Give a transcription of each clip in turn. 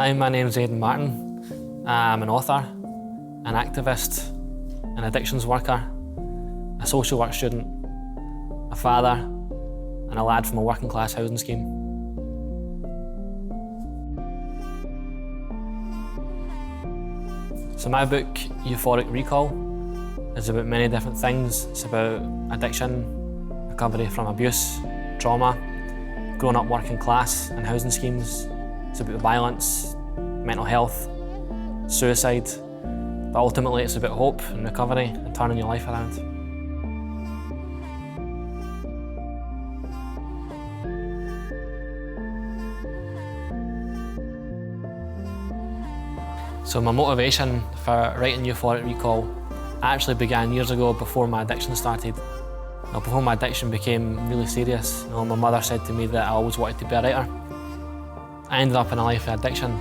Hi, my name's Aidan Marcin. I'm an author, an activist, an addictions worker, a social work student, a father, and a lad from a working class housing scheme. So my book, Euphoric Recall, is about many different things. It's about addiction, recovery from abuse, trauma, growing up working class and housing schemes. It's about violence, mental health, suicide, but ultimately it's about hope and recovery and turning your life around. So my motivation for writing Euphoric Recall actually began years ago before my addiction started. Before my addiction became really serious, my mother said to me that I always wanted to be a writer. I ended up in a life of addiction,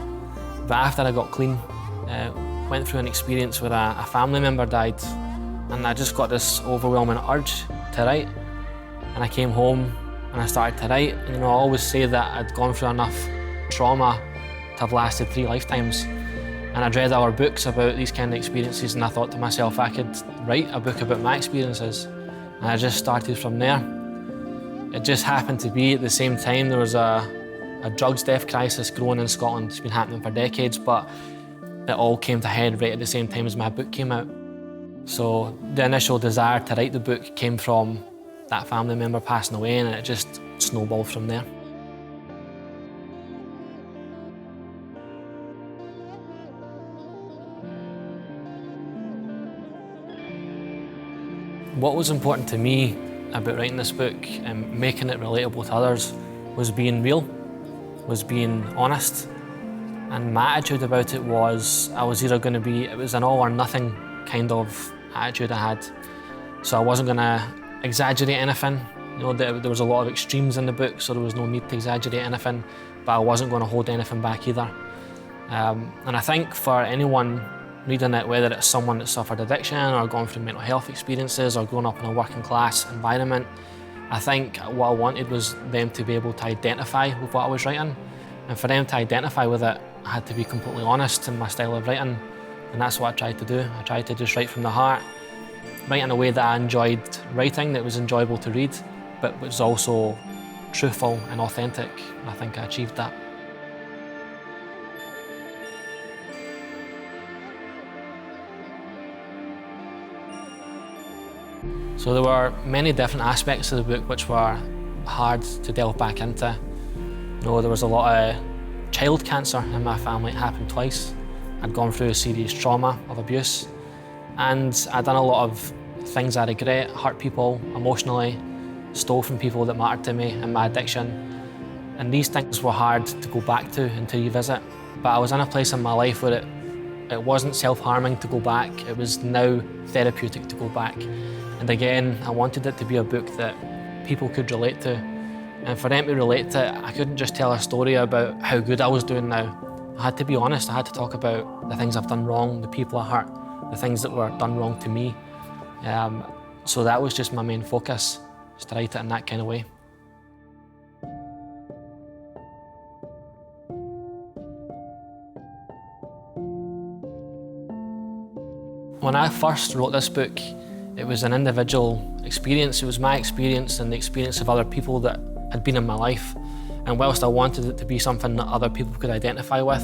but after I got clean, went through an experience where a family member died, and I just got this overwhelming urge to write. And I came home and I started to write. And, I always say that I'd gone through enough trauma to have lasted 3 lifetimes. And I'd read our books about these kind of experiences, and I thought to myself I could write a book about my experiences. And I just started from there. It just happened to be at the same time there was a drugs death crisis growing in Scotland. It's been happening for decades, but it all came to head right at the same time as my book came out. So the initial desire to write the book came from that family member passing away, and it just snowballed from there. What was important to me about writing this book and making it relatable to others was being real, was being honest. And my attitude about it was it was an all or nothing kind of attitude I had. So I wasn't going to exaggerate anything. There was a lot of extremes in the book, so there was no need to exaggerate anything, but I wasn't going to hold anything back either. And I think for anyone reading it, whether it's someone that suffered addiction or gone through mental health experiences or grown up in a working class environment, I think what I wanted was them to be able to identify with what I was writing. And for them to identify with it, I had to be completely honest in my style of writing. And that's what I tried to do. I tried to just write from the heart, write in a way that I enjoyed writing, that was enjoyable to read, but was also truthful and authentic. And I think I achieved that. So there were many different aspects of the book which were hard to delve back into. There was a lot of child cancer in my family. It happened twice. I'd gone through a serious trauma of abuse, and I'd done a lot of things I regret, hurt people emotionally, stole from people that mattered to me in my addiction. And these things were hard to go back to and to revisit. But I was in a place in my life where it wasn't self-harming to go back. It was now therapeutic to go back. And again, I wanted it to be a book that people could relate to. And for them to relate to it, I couldn't just tell a story about how good I was doing now. I had to be honest. I had to talk about the things I've done wrong, the people I hurt, the things that were done wrong to me. So that was just my main focus, just to write it in that kind of way. When I first wrote this book, it was an individual experience. It was my experience and the experience of other people that had been in my life. And whilst I wanted it to be something that other people could identify with,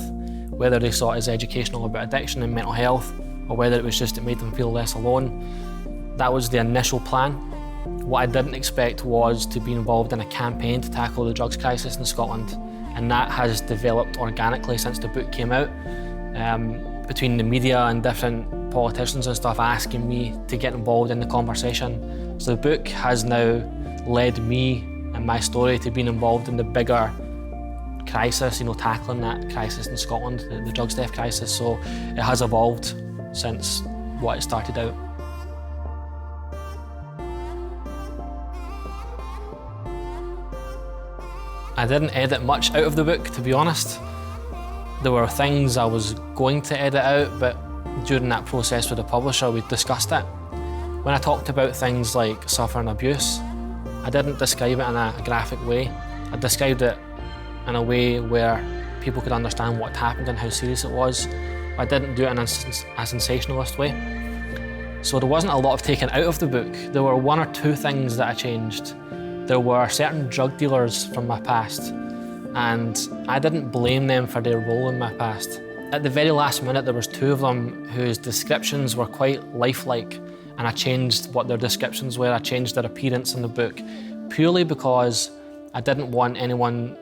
whether they saw it as educational about addiction and mental health, or whether it was just it made them feel less alone, that was the initial plan. What I didn't expect was to be involved in a campaign to tackle the drugs crisis in Scotland. And that has developed organically since the book came out. Between the media and different politicians and stuff asking me to get involved in the conversation. So the book has now led me and my story to being involved in the bigger crisis, tackling that crisis in Scotland, the drugs death crisis. So it has evolved since what it started out. I didn't edit much out of the book, to be honest. There were things I was going to edit out, but during that process with the publisher, we discussed it. When I talked about things like suffering abuse, I didn't describe it in a graphic way. I described it in a way where people could understand what had happened and how serious it was. But I didn't do it in a sensationalist way. So there wasn't a lot of taken out of the book. There were one or two things that I changed. There were certain drug dealers from my past, and I didn't blame them for their role in my past. At the very last minute, there was two of them whose descriptions were quite lifelike, and I changed what their descriptions were. I changed their appearance in the book, purely because I didn't want anyone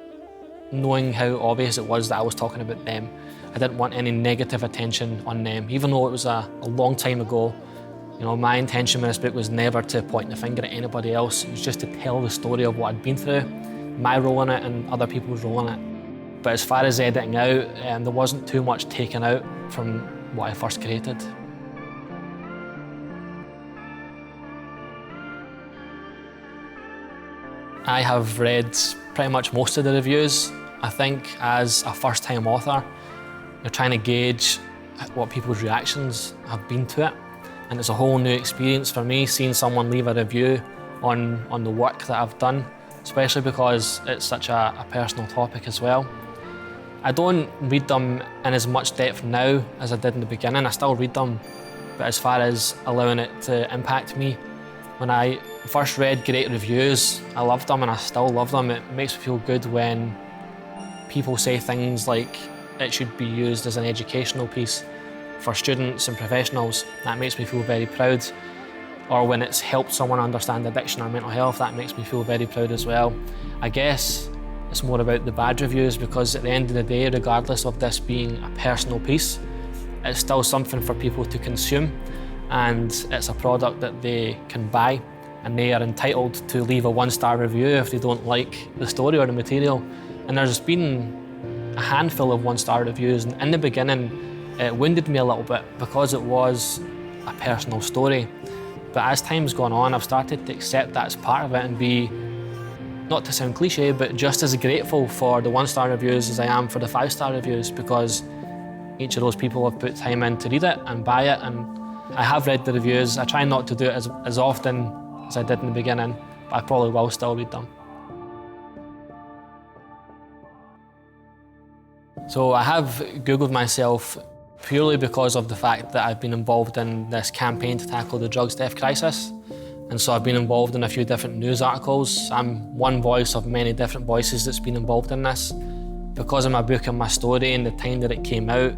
knowing how obvious it was that I was talking about them. I didn't want any negative attention on them, even though it was a long time ago. You know, my intention with this book was never to point the finger at anybody else. It was just to tell the story of what I'd been through, my role in it and other people's role in it. But as far as editing out, there wasn't too much taken out from what I first created. I have read pretty much most of the reviews. I think as a first-time author, you're trying to gauge what people's reactions have been to it. And it's a whole new experience for me seeing someone leave a review on the work that I've done, especially because it's such a personal topic as well. I don't read them in as much depth now as I did in the beginning. I still read them, but as far as allowing it to impact me, when I first read great reviews, I loved them and I still love them. It makes me feel good when people say things like it should be used as an educational piece for students and professionals. That makes me feel very proud. Or when it's helped someone understand addiction or mental health, that makes me feel very proud as well. I guess it's more about the bad reviews, because at the end of the day, regardless of this being a personal piece, it's still something for people to consume, and it's a product that they can buy, and they are entitled to leave a 1-star review if they don't like the story or the material. And there's been a handful of 1-star reviews, and in the beginning, it wounded me a little bit because it was a personal story. But as time's gone on, I've started to accept that as part of it and be, not to sound cliche, but just as grateful for the 1-star reviews as I am for the 5-star reviews, because each of those people have put time in to read it and buy it. And I have read the reviews. I try not to do it as often as I did in the beginning, but I probably will still read them. So I have Googled myself purely because of the fact that I've been involved in this campaign to tackle the drugs death crisis. And so I've been involved in a few different news articles. I'm one voice of many different voices that's been involved in this. Because of my book and my story and the time that it came out,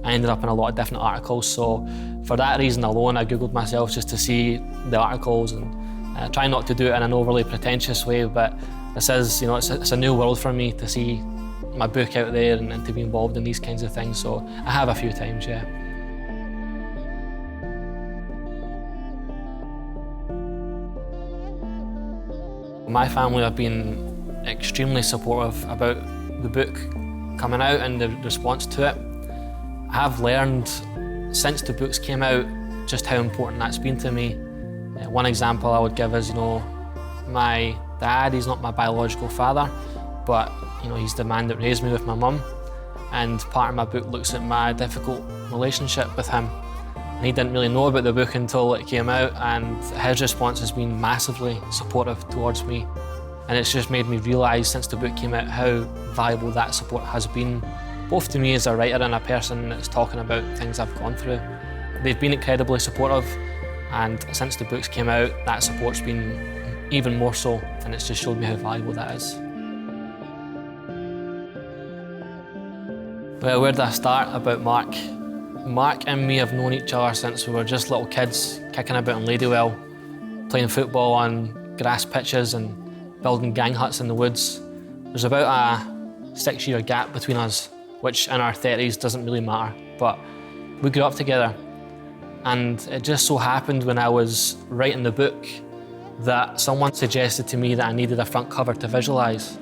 I ended up in a lot of different articles. So for that reason alone, I Googled myself just to see the articles, and try not to do it in an overly pretentious way, but this is, you know, it's a new world for me to see my book out there and to be involved in these kinds of things. So I have a few times, yeah. My family have been extremely supportive about the book coming out and the response to it. I have learned since the books came out just how important that's been to me. One example I would give is, you know, my dad, he's not my biological father, but you know, he's the man that raised me with my mum, and part of my book looks at my difficult relationship with him. And he didn't really know about the book until it came out, and his response has been massively supportive towards me. And it's just made me realise since the book came out how valuable that support has been, both to me as a writer and a person that's talking about things I've gone through. They've been incredibly supportive, and since the books came out, that support's been even more so, and it's just showed me how valuable that is. Well, where did I start about Mark? Mark and me have known each other since we were just little kids, kicking about in Ladywell, playing football on grass pitches and building gang huts in the woods. There's about a 6-year gap between us, which in our 30s doesn't really matter, but we grew up together. And it just so happened when I was writing the book that someone suggested to me that I needed a front cover to visualise.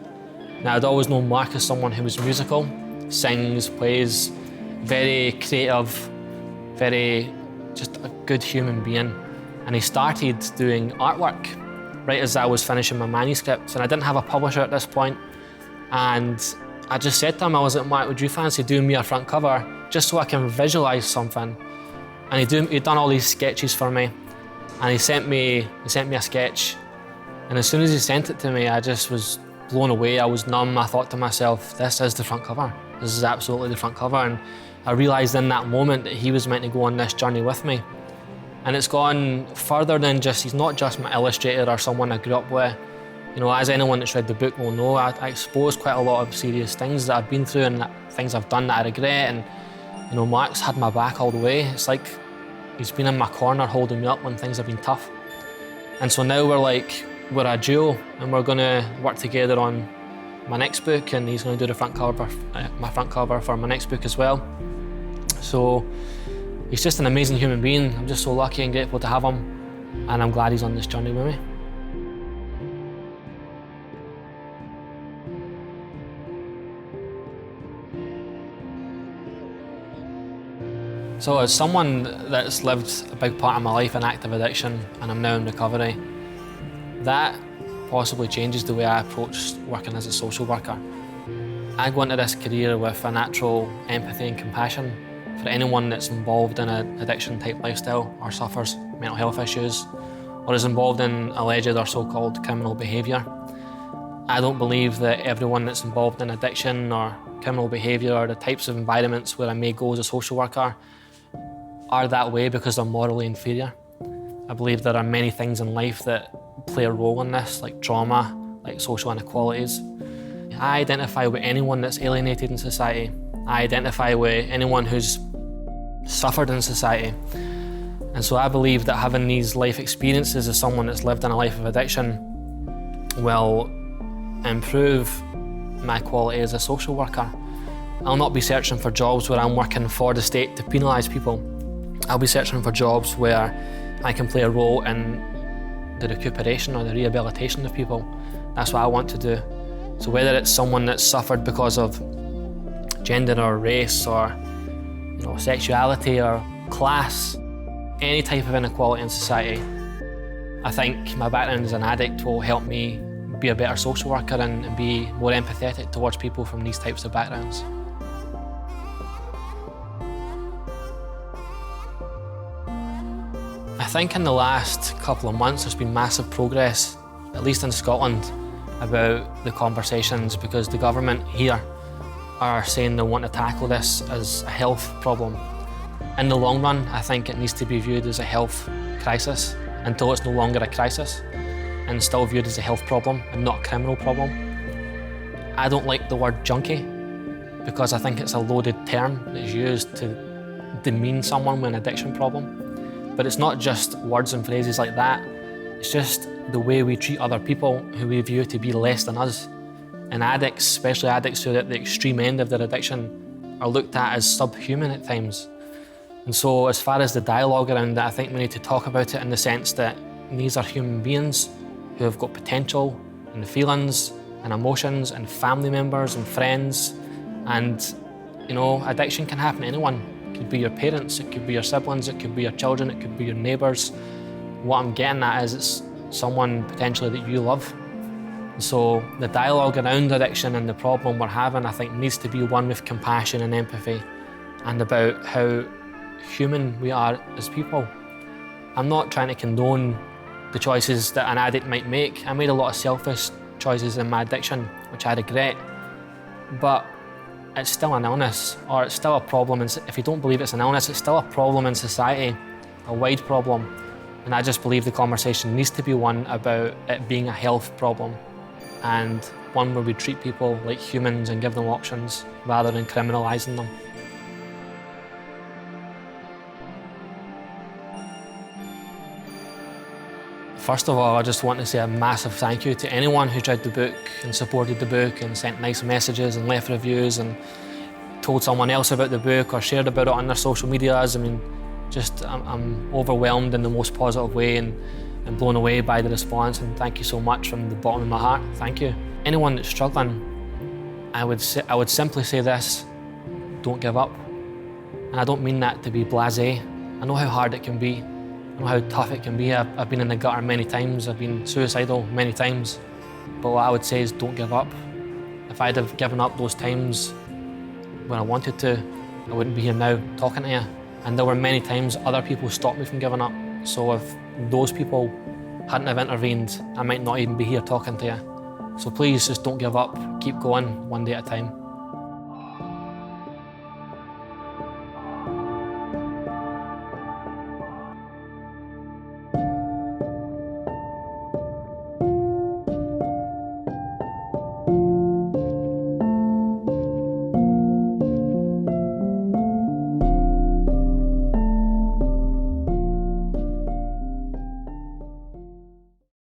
Now, I'd always known Mark as someone who was musical, sings, plays, very creative, very just a good human being. And he started doing artwork right as I was finishing my manuscript, and I didn't have a publisher at this point. And I just said to him, I was like, Mark, would you fancy doing me a front cover just so I can visualise something? And he'd done all these sketches for me, and he sent me a sketch. And as soon as he sent it to me, I just was blown away, I was numb. I thought to myself, this is the front cover. This is absolutely the front cover. And I realised in that moment that he was meant to go on this journey with me. And it's gone further than just, he's not just my illustrator or someone I grew up with. You know, as anyone that's read the book will know, I exposed quite a lot of serious things that I've been through and things I've done that I regret. And, you know, Mark's had my back all the way. It's like he's been in my corner holding me up when things have been tough. And so now we're a duo and we're going to work together on my next book, and he's going to do the front cover, my front cover for my next book as well. So he's just an amazing human being. I'm just so lucky and grateful to have him, and I'm glad he's on this journey with me. So as someone that's lived a big part of my life in active addiction and I'm now in recovery, that possibly changes the way I approach working as a social worker. I go into this career with a natural empathy and compassion for anyone that's involved in an addiction type lifestyle or suffers mental health issues or is involved in alleged or so-called criminal behaviour. I don't believe that everyone that's involved in addiction or criminal behaviour or the types of environments where I may go as a social worker are that way because they're morally inferior. I believe there are many things in life that play a role in this, like trauma, like social inequalities. I identify with anyone that's alienated in society. I identify with anyone who's suffered in society. And so I believe that having these life experiences as someone that's lived in a life of addiction will improve my quality as a social worker. I'll not be searching for jobs where I'm working for the state to penalise people. I'll be searching for jobs where I can play a role in the recuperation or the rehabilitation of people. That's what I want to do. So whether it's someone that's suffered because of gender or race or sexuality or class, any type of inequality in society, I think my background as an addict will help me be a better social worker and be more empathetic towards people from these types of backgrounds. I think in the last couple of months there's been massive progress, at least in Scotland, about the conversations because the government here are saying they want to tackle this as a health problem. In the long run, I think it needs to be viewed as a health crisis until it's no longer a crisis and still viewed as a health problem and not a criminal problem. I don't like the word junkie because I think it's a loaded term that's used to demean someone with an addiction problem. But it's not just words and phrases like that, it's just the way we treat other people who we view to be less than us. And addicts, especially addicts who are at the extreme end of their addiction, are looked at as subhuman at times. And so as far as the dialogue around it, I think we need to talk about it in the sense that these are human beings who have got potential and feelings and emotions and family members and friends. And addiction can happen to anyone. It could be your parents, it could be your siblings, it could be your children, it could be your neighbours. What I'm getting at is it's someone potentially that you love. So the dialogue around addiction and the problem we're having, I think, needs to be one with compassion and empathy and about how human we are as people. I'm not trying to condone the choices that an addict might make. I made a lot of selfish choices in my addiction, which I regret, but it's still an illness, or it's still a problem. And if you don't believe it's an illness, it's still a problem in society, a wide problem. And I just believe the conversation needs to be one about it being a health problem and one where we treat people like humans and give them options rather than criminalising them. First of all, I just want to say a massive thank you to anyone who's read the book and supported the book and sent nice messages and left reviews and told someone else about the book or shared about it on their social medias. I mean, I'm overwhelmed in the most positive way and blown away by the response, and thank you so much from the bottom of my heart. Thank you. Anyone that's struggling, I would simply say this: don't give up. And I don't mean that to be blasé. I know how hard it can be. I know how tough it can be. I've been in the gutter many times. I've been suicidal many times. But what I would say is don't give up. If I'd have given up those times when I wanted to, I wouldn't be here now talking to you. And there were many times other people stopped me from giving up. So if those people hadn't have intervened, I might not even be here talking to you. So please just don't give up, keep going one day at a time.